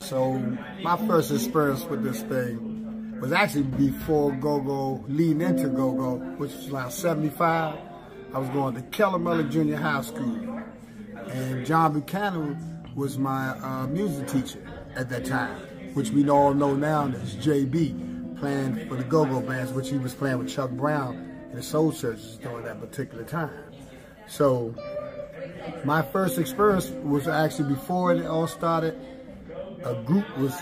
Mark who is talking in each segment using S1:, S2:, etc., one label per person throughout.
S1: So my first experience with this thing was actually before GoGo, leading into GoGo, which was around 75. I was going to Kellermiller Junior High School, and John Buchanan was my music teacher at that time, which we all know now as JB, playing for the GoGo bands, which he was playing with Chuck Brown in the Soul Churches during that particular time. So my first experience was actually before it all started. A group was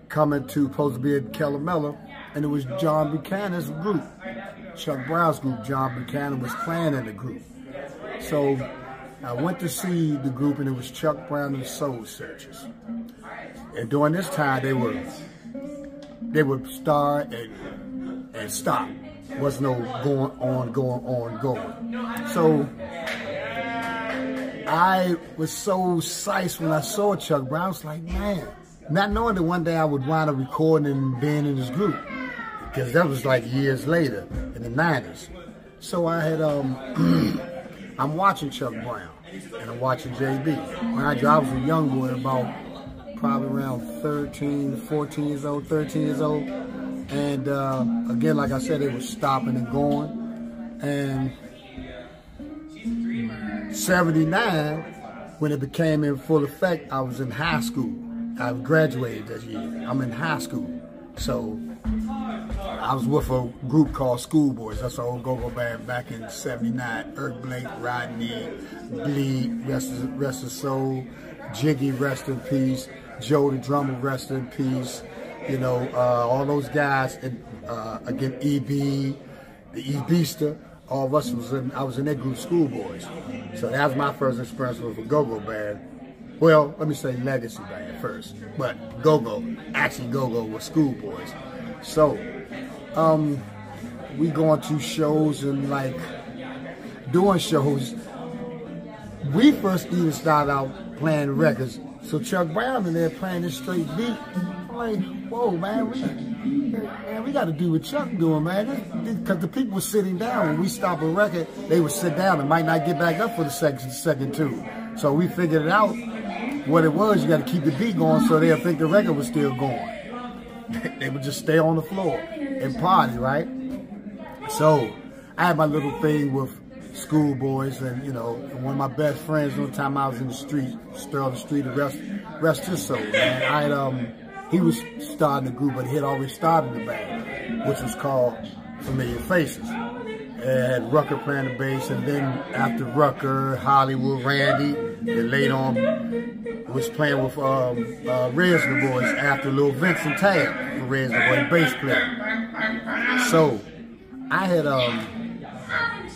S1: coming supposed to be at Kellermiller, and it was John Buchanan's group. Chuck Brown's group, John Buchanan, was playing in the group. So I went to see the group, and it was Chuck Brown and the Soul Searchers. And during this time, they would start and stop. Was no going on. So I was so psyched when I saw Chuck Brown. I was like, man, not knowing that one day I would wind up recording and being in his group, because that was like years later in the 90s. So I had I'm watching Chuck Brown and I'm watching JB. When I was a young boy, about probably around 13 years old. And again, like I said, they were stopping and going. And 79, when it became in full effect, I was in high school. I graduated that year. I'm in high school. So I was with a group called Schoolboys. That's an old GoGo band back in 79. Irk Blake, Rodney, Bleed, Rest of Soul, Jiggy, rest in peace, Joe the drummer, rest in peace. You know, all those guys, and again, EB, the E-Beaster, all of us I was in that group, Schoolboys. So that was my first experience with a GoGo band. Well, let me say legacy band first, but GoGo was Schoolboys. So, we going to shows and like doing shows. We first even started out playing records. So Chuck Brown in there playing this straight beat. I'm like, whoa, man, we got to do what Chuck doing, man. Because the people were sitting down. When we stop a record, they would sit down and might not get back up for the second two. So we figured it out. What it was, you got to keep the beat going so they'll think the record was still going. They would just stay on the floor and party, right? So I had my little thing with Schoolboys, and you know, one of my best friends, one time I was in the street, Sterling Street, rest his soul, man. He was starting a group, but he had already started the band, which was called Mear Faces. And Rucker playing the bass, and then after Rucker, Hollywood, Randy, and later on was playing with Reds and the Boys after Lil Vincent Tab, Reds and the Boys, bass player. So I had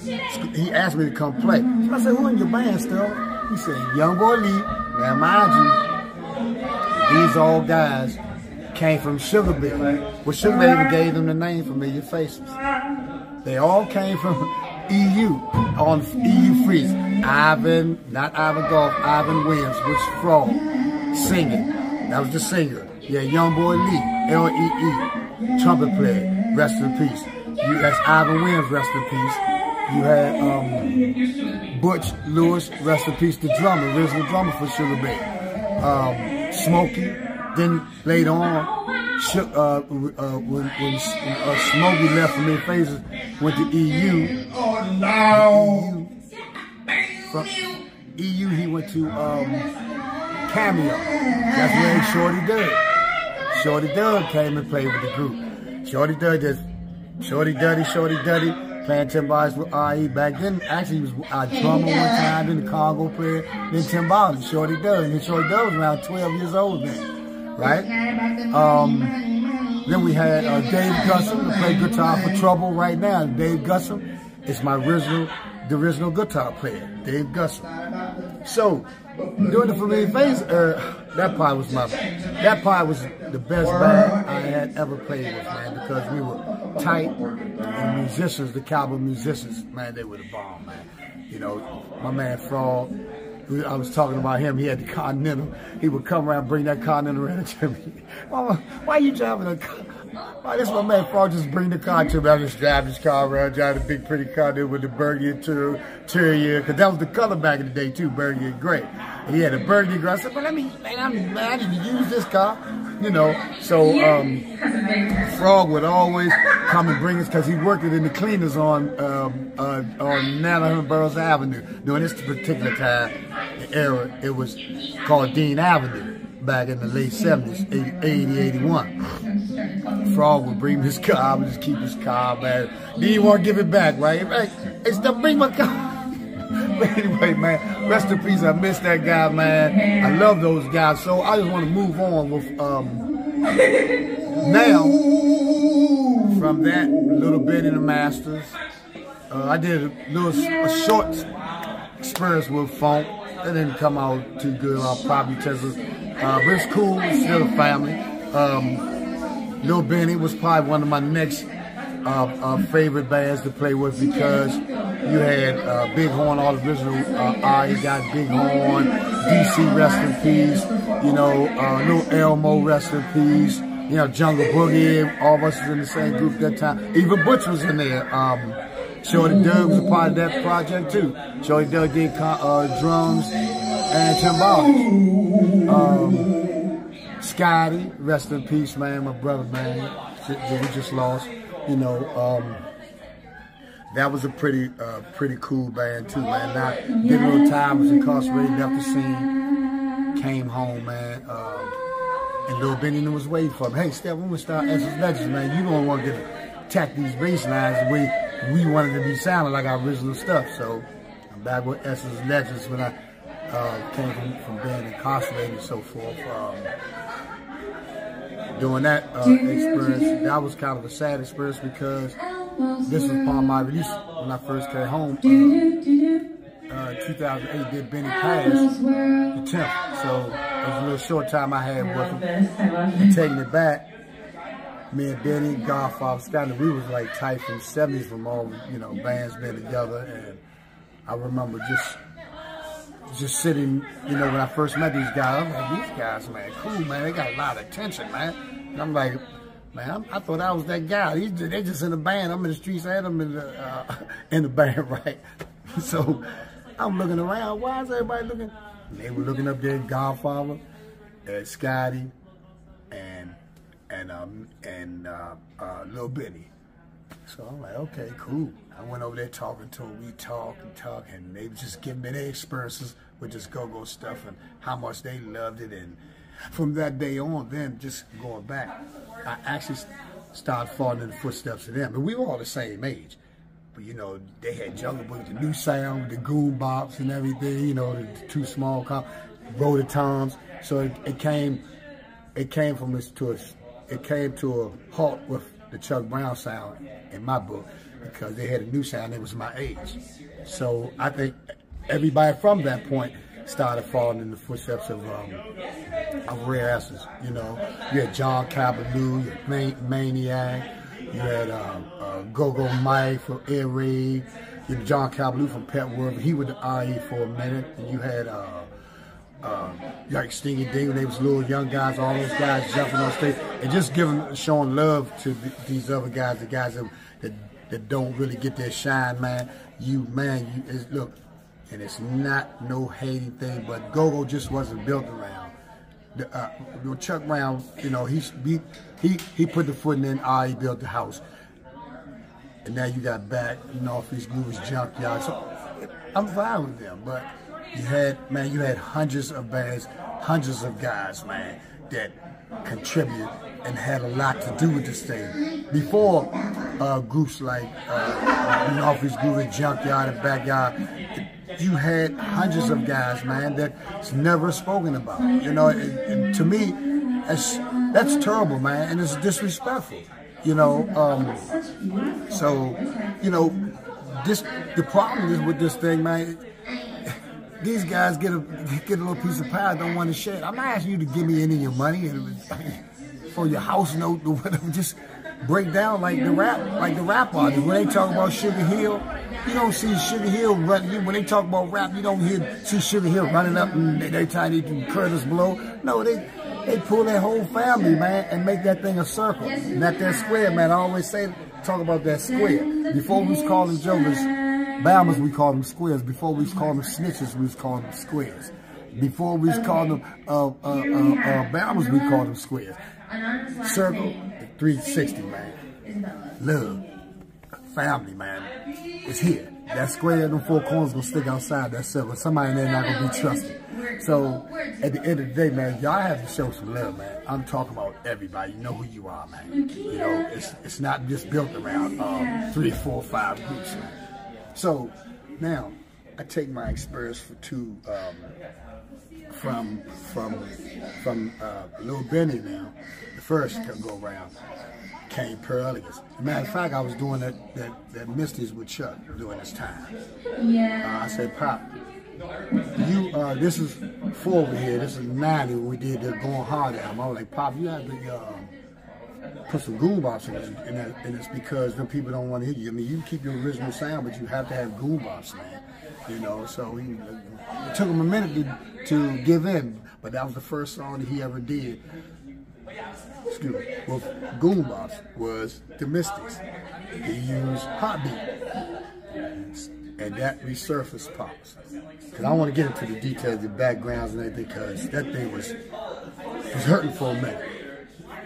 S1: he asked me to come play. So I said, who in your band still? He said, Young Boy Lee. Now mind you, these all guys came from Sugar Bear. Well, Sugar Bear even gave them the name for Mear Faces. They all came from EU, on EU Freeze. Ivan, not Ivan Golf, Ivan Williams, which Frog, singing. That was the singer. Yeah, Young Boy Lee, L-E-E, trumpet player, rest in peace. That's Ivan Williams, rest in peace. You had Butch Lewis, rest in peace, the drummer, original drummer for Sugar Bear. Smokey, then later on, when Smokey left from Mear Faces, went to EU. From EU, he went to Cameo. That's where Shorty Dud came and played with the group. Shorty Dud just Shorty Duddy, playing timbales with RE. Back then, actually, he was our drummer one time, then the Congo player, then timbales, Shorty Dud. And Shorty Dud was around 12 years old then, right? Then we had Dave Gussum, who played guitar for Trouble right now. Dave Gussum is the original guitar player, Dave Gussum. So, during the Mear Faces era, that part was the best band I had ever played with, man, because we were tight, and musicians, the cowboy musicians, man, they were the bomb, man. You know, my man Frog, I was talking about him, he had the Continental. He would come around, bring that Continental around to me. Mama, why are you driving Oh, this is my man Frog just bring the car to me. I just drive this car around, drive the big pretty car there with the burgundy interior, because that was the color back in the day too, burgundy and gray. And he had a burgundy gray. I said, but I need to use this car, you know. So Frog would always come and bring us, because he worked it in the cleaners on Nanahan Burroughs Avenue. During this particular time, era, it was called Dean Avenue back in the late 70s, 80, 81. Frog would bring his car, I would just keep his car, man. Then you want to give it back, right? Hey, Steph, bring my car. But anyway, man, rest in peace. I miss that guy, man. I love those guys. So I just want to move on with now from that little bit in the Masters. I did a short experience with funk. That didn't come out too good. I'll probably test it. But it's cool. It's still a family. Lil Benny was probably one of my next favorite bands to play with, because you had Big Horn, all the original you got Big Horn, DC, rest in peace, you know, Lil Elmo, rest in peace, you know, Jungle Boogie, all of us was in the same group that time. Even Butch was in there. Shorty D was a part of that project too. Shorty D did drums and timbales. Scotty, rest in peace, man, my brother, man, that we just lost. You know, that was a pretty cool band too, man. Now, did a little time, was incarcerated, left the scene, came home, man. And Lil Benny was waiting for him. Hey, Steph, when we start Essence Legends, man, you don't want to attack these bass lines the way we wanted to be sounding like our original stuff. So I'm back with Essence Legends when I came from being incarcerated and so forth. Doing that experience, that was kind of a sad experience, because this was part of my release when I first came home. 2008 did Benny pass the 10th, so it was a little short time I had with him. And taking it back, me and Benny, Godfather, Scotty, we was like tight from the 70s from all, you know, bands being together. And I remember just sitting, you know, when I first met these guys, I'm like, these guys, man, cool, man, they got a lot of attention, man. And I'm like, man, I thought I was that guy. They just in the band. I'm in the streets. I had them in the band, right? So I'm looking around. Why is everybody looking? And they were looking up there at Godfather, at Scotty, and Lil Benny. So I'm like, okay, cool. I went over there talking to them. We talked, and they just giving me their experiences with this GoGo stuff and how much they loved it. And from that day on, then just going back, I actually started falling in the footsteps of them. And we were all the same age. But, you know, they had Jungle Book, the new sound, the goon bops and everything, you know, the two small rototoms. So it came to a halt with the Chuck Brown sound in my book, because they had a new sound that was my age. So I think everybody from that point started falling in the footsteps of Rare Essence. You know, you had John Cabaloo, you had Maniac, you had GoGo Mike from Air Raid, you had John Cabaloo from Pet World. He was the RE for a minute, and you had like Stingy Ding when they was little young guys, all those guys jumping on stage and just showing love to these other guys, the guys that don't really get their shine, man. Look, and it's not no hating thing, but GoGo just wasn't built around. Chuck Brown, you know, he put the foot in there, he built the house. And now you got back, Northeast Blues Junkyard. So I'm fine with them, but you had hundreds of bands, hundreds of guys, man, that contributed and had a lot to do with this thing. Before groups like Northeast Blues Junkyard and Backyard, you had hundreds of guys, man, that's never spoken about. You know, and to me, that's terrible, man, and it's disrespectful. You know, so, you know, the problem is with this thing, man. These guys get a little piece of pie, don't want to share it. I'm not asking you to give me any of your money for your house note or whatever. Just break down like the rap artists. When they talk about Sugar Hill, you don't see Sugar Hill running. When they talk about rap, you don't see Sugar Hill running up and they trying to Curtis Blow. No, they pull their whole family, man, and make that thing a circle, not that square, man. I always talk about that square. Before we was calling jokers Bammers, we called them squares. Before we was calling them snitches, we was calling them squares. Before we was calling them Bammers, we called them squares. Circle, 360, man. Love, family, man. It's here. That square, them four corners gonna stick outside that circle. Somebody in there not gonna be trusted. So at the end of the day, man, y'all have to show some love, man. I'm talking about everybody. You know who you are, man. You know, it's not just built around 3, 4, 5 groups, man. So now I take my experience from Little Benny now. The first go around came Elegance. As a matter of fact, I was doing that Misties with Chuck during this time. I said, Pop, this is 4 over here. This is 90 when we did the Going Hard album. I was like, Pop, you have to put some goombops in this because them people don't want to hear you. I mean, you can keep your original sound, but you have to have goombops, man. You know, so it took him a minute to give in, but that was the first song that he ever did. Excuse me. Well, goombops was the Mystics. He used Heartbeat, and that resurfaced Pops. Because I don't want to get into the details, the backgrounds and everything, because that thing was hurting for a minute.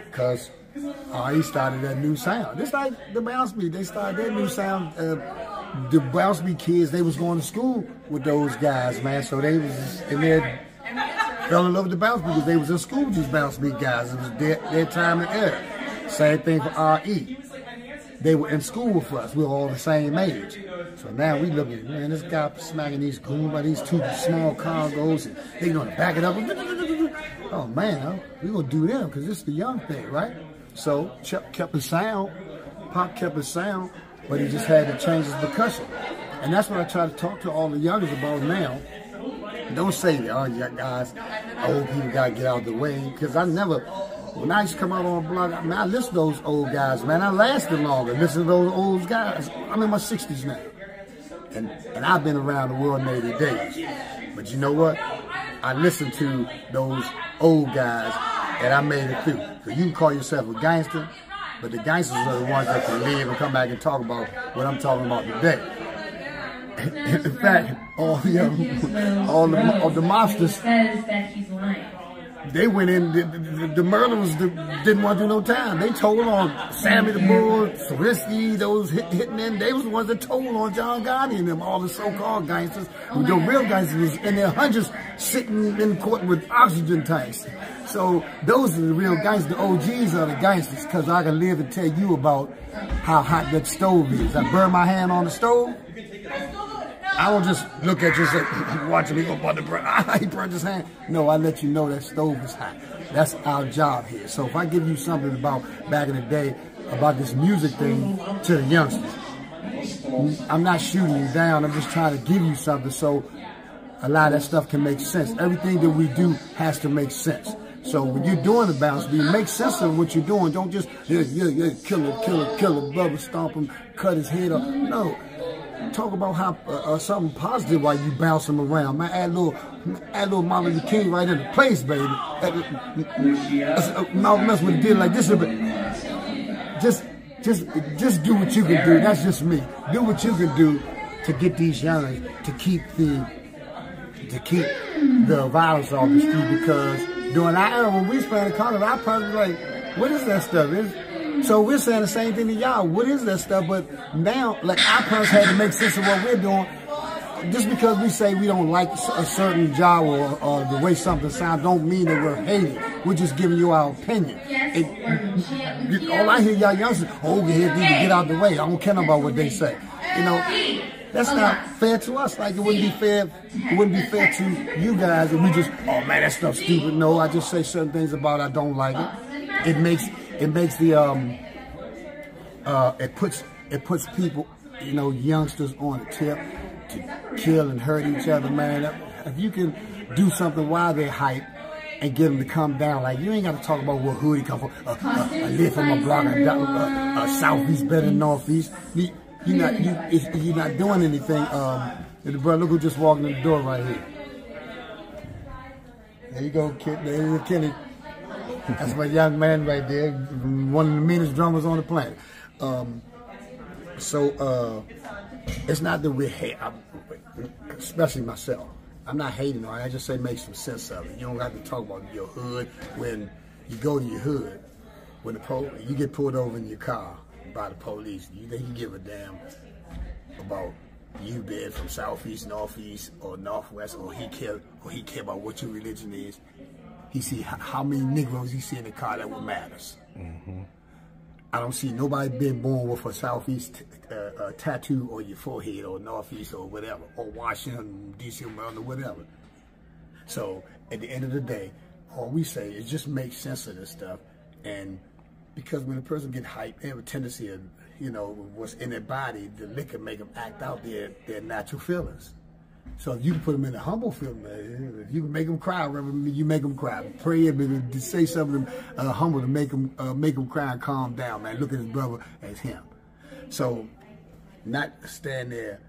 S1: Because he started that new sound. Just like the Bounce Beat, they started that new sound. The Bounce Beat kids, they was going to school with those guys, man. So they was in there, fell in love with the Bounce Beat because they was in school with these Bounce Beat guys. It was their time and era. Same thing for R.E. They were in school with us. We were all the same age. So now we look at, man, this guy smacking these Goombas, these 2 small Congos, and they gonna back it up. Oh man, we gonna do them because this is the young thing, right? So Chuck kept his sound, Pop kept his sound, but he just had to change his percussion. And that's what I try to talk to all the youngers about now. Don't say that, oh, you guys, old people gotta get out of the way, because when I used to come out on the block, I mean, I listen to those old guys, man. I lasted longer. Listen to those old guys. I'm in my 60s now. And I've been around the world in 80 days. But you know what? I listened to those old guys and I made it through. So you can call yourself a gangster, but the gangsters are the ones that can live and come back and talk about what I'm talking about today. In fact, all the mobsters, they went in, the murderers didn't want to do no time. They told on Sammy the Bull, Risky, those hitting in. They was the ones that told on John Gotti and them, all the so-called gangsters. The real gangsters was in their hundreds sitting in court with oxygen tanks. So those are the real gangsters. The OGs are the gangsters, because I can live and tell you about how hot that stove is. I burn my hand on the stove. I don't just look at you and say, watching me go about the burn. He burned his hand. No, I let you know that stove is hot. That's our job here. So if I give you something about back in the day, about this music thing to the youngsters, I'm not shooting you down. I'm just trying to give you something so a lot of that stuff can make sense. Everything that we do has to make sense. So when you're doing the bounce beat, make sense of what you're doing. Don't just, kill it, brother, stomp him, cut his head off. No. Talk about how something positive while you bounce them around. Man, add a little Martin Luther King right in the place, baby. Malcolm X would have did like this, but just do what you can do. That's just me. Do what you can do to get these youngers to keep the violence off the street, because during our era when we was playing the college, our parents was like, what is that stuff? So we're saying the same thing to y'all. What is that stuff? But now, like, our parents had to make sense of what we're doing. Just because we say we don't like a certain job or the way something sounds, don't mean that we're hating. We're just giving you our opinion. All I hear y'all youngsters, oh, we need to get out the way. I don't care about what they say. You know, that's not fair to us. Like, it wouldn't be fair to you guys if we just, oh man, that stuff's stupid. No, I just say certain things about I don't like it. It makes the it puts people, you know, youngsters on the tip to kill and hurt each other, man. If you can do something while they're hype and get them to come down, like, you ain't got to talk about what hood he come from. I live from a block, southeast better than northeast. You're not doing anything. The brother, look who just walking in the door right here. There you go, kid. There you go, Kenny. That's my young man right there, one of the meanest drummers on the planet. It's not that we hate, especially myself. I'm not hating on it. I just say make some sense of it. You don't have to talk about your hood when you go to your hood. When you get pulled over in your car by the police, you think you give a damn about you being from Southeast, Northeast, or Northwest, or he care about what your religion is. He see how many Negroes he see in the car that what matters. Mm-hmm. I don't see nobody being born with a Southeast tattoo on your forehead, or Northeast, or whatever, or Washington, D.C., or whatever. So at the end of the day, all we say is just make sense of this stuff. And because when a person get hyped, they have a tendency of, you know, what's in their body, the liquor make them act out their natural feelings. So if you can put them in a humble feeling, if you can make them cry, you make them cry. Pray to say something humble to make them cry and calm down, man. Look at his brother as him. So not stand there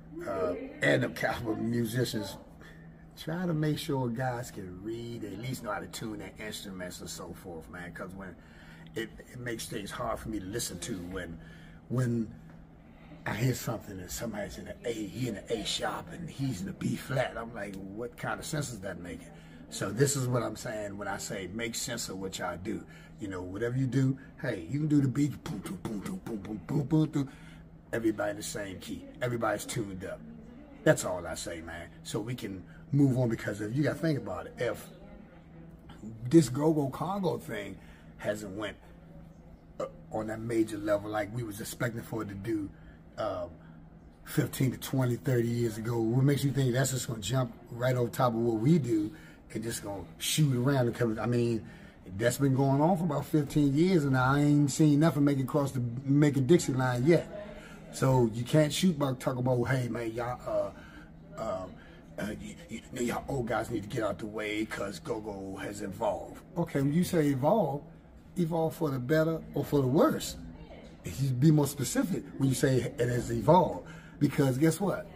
S1: and the caliber musicians. Try to make sure guys can read, at least know how to tune their instruments and so forth, man. Because when it makes things hard for me to listen to when I hear something and somebody's in an A, he in an A sharp and he's in a B flat. I'm like, what kind of sense is that making? So this is what I'm saying when I say make sense of what y'all do. You know, whatever you do, hey, you can do the beat, boom, boom, boom, boom, boom, boom, boom, boom, boom. Everybody in the same key. Everybody's tuned up. That's all I say, man. So we can move on, because if you got to think about it, if this GoGo Congo thing hasn't went on that major level like we was expecting for it to do 15 to 20, 30 years ago, what makes you think that's just going to jump right over top of what we do and just going to shoot around? I mean, that's been going on for about 15 years, and I ain't seen nothing make a Dixie line yet. So you can't talk about, hey, man, y'all, y'all old guys need to get out the way because GoGo has evolved. Okay, when you say evolve for the better or for the worse? You be more specific when you say it has evolved, because guess what?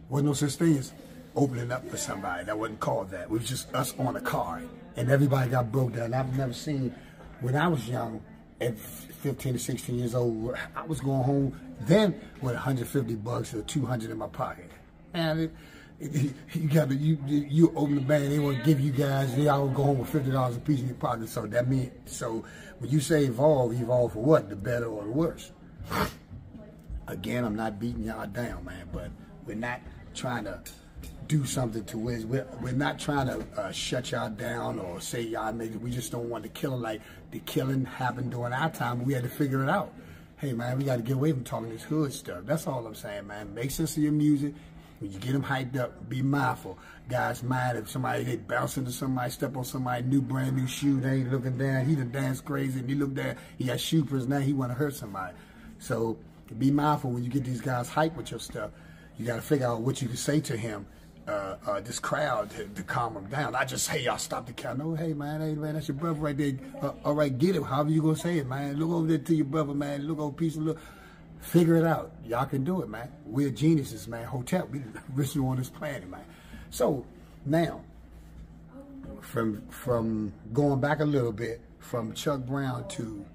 S1: Wasn't no such thing as opening up for somebody. That wasn't called that. It was just us on a card, and everybody got broke down. I've never seen, when I was young, at 15 to 16 years old, I was going home then with $150 or $200 in my pocket. And you open the bank, they want to give you guys, they all go home with $50 a piece in your pocket. So that means, so when you say evolve for what? The better or the worse? Again, I'm not beating y'all down, man, but we're not trying to do something to win. We're not trying to shut y'all down or say y'all made it. We just don't want the killing like the killing happened during our time, but we had to figure it out. Hey, man, we got to get away from talking this hood stuff. That's all I'm saying, man. Make sense of your music. When you get them hyped up, be mindful. Guys, mind if somebody, they bounce into somebody, step on somebody, brand new shoe, they ain't looking down, he done dance crazy, and he look down, he got shoe prints, now he want to hurt somebody. So be mindful when you get these guys hyped with your stuff. You got to figure out what you can say to him, this crowd, to calm him down. Not just, hey, y'all stop the count. No, hey, man, that's your brother right there. All right, get it. However you going to say it, man. Look over there to your brother, man. Look over peace and look. Figure it out. Y'all can do it, man. We're geniuses, man. Hotel, we the richest on this planet, man. So now, from going back a little bit, from Chuck Brown to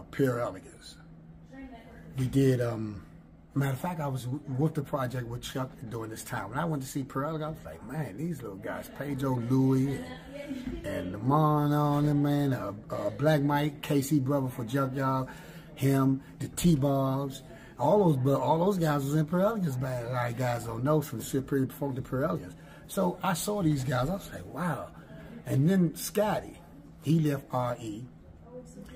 S1: Pure Elegance, we did. Matter of fact, I was with the project with Chuck during this time. When I went to see Pure Elegance, I was like, man, these little guys, Pedro Louis and Lamar and all them, man. Black Mike, KC brother for Junkyard. Him, the T-Bobs, all those guys was in Pure Elegance band. A lot of guys don't know from Superior Folk to Pure Elegance. So I saw these guys, I was like, wow. And then Scotty, he left RE.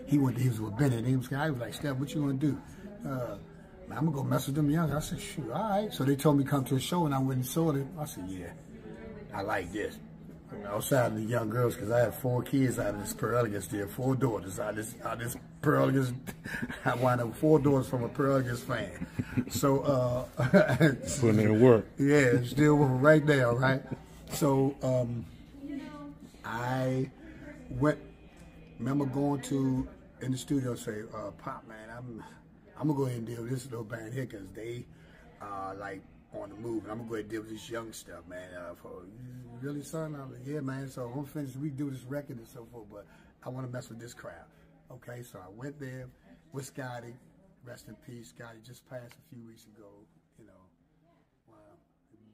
S1: He was with Bennett. He was like, Steph, what you gonna do? Man, I'm gonna go mess with them young. I said, shoot, all right. So they told me to come to a show, and I went and saw it. I said, yeah, I like this. Outside of the young girls, because I have 4 kids out of this Pure Elegance deal, 4 daughters out of this Pure Elegance. I wound up 4 daughters from a Pure Elegance fan. So,
S2: putting in work.
S1: Yeah, still with them right there, right? So, I remember going in the studio and say, Pop, man, I'm gonna go ahead and deal with this little band here, because they like on the move. And I'm gonna go ahead and deal with this young stuff, man. For really, son? I'm like, yeah, man. So I'm gonna finish. We do this record and so forth, but I want to mess with this crowd. Okay, so I went there with Scotty. Rest in peace, Scotty. Just passed a few weeks ago. You know,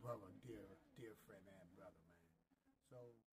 S1: brother, dear friend and brother, man. So.